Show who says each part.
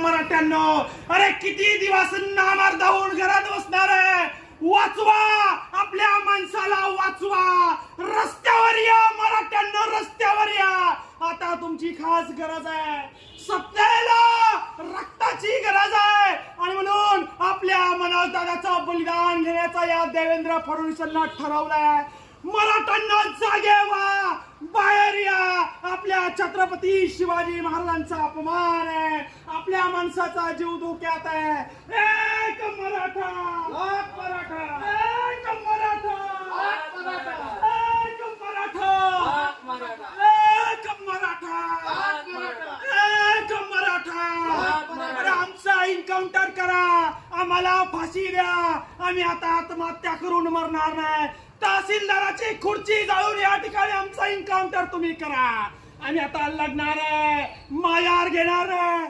Speaker 1: मराठ्यांनो, अरे किती दिवस नामार धावून घरात बसणार आहे? वाचवा, आपल्या माणसाला वाचवा. रस्त्यावर या मराठ्यांनो, रस्त्यावर या. आता तुमची खास गरज आहे, सत्तेला रक्ताची गरज आहे. आणि म्हणून आपल्या मनोज दादाचं बलिदान घेण्याचा या देवेंद्र फडणवीसांना ठरवलंय. मराठ्यांना जागे व्हा, बाहेर या. आपल्या छत्रपती शिवाजी महाराजांचा अपमान आहे, आपल्या माणसाचा जीव धोक्यात आहे. एक मराठा, एक मराठा, एक मराठा, एक मराठा, एक मराठा, एक मराठा, एक मराठा. अरे आमचा एन्काउंटर करा, आम्हाला फाशी द्या. आम्ही आता आत्महत्या करून मरणार नाही. तहसीलदाराची खुर्ची जाळून या ठिकाणी आमचा एन्काउंटर तुम्ही करा. आम्ही आता लढणार आहे, मायार घेणार आहे.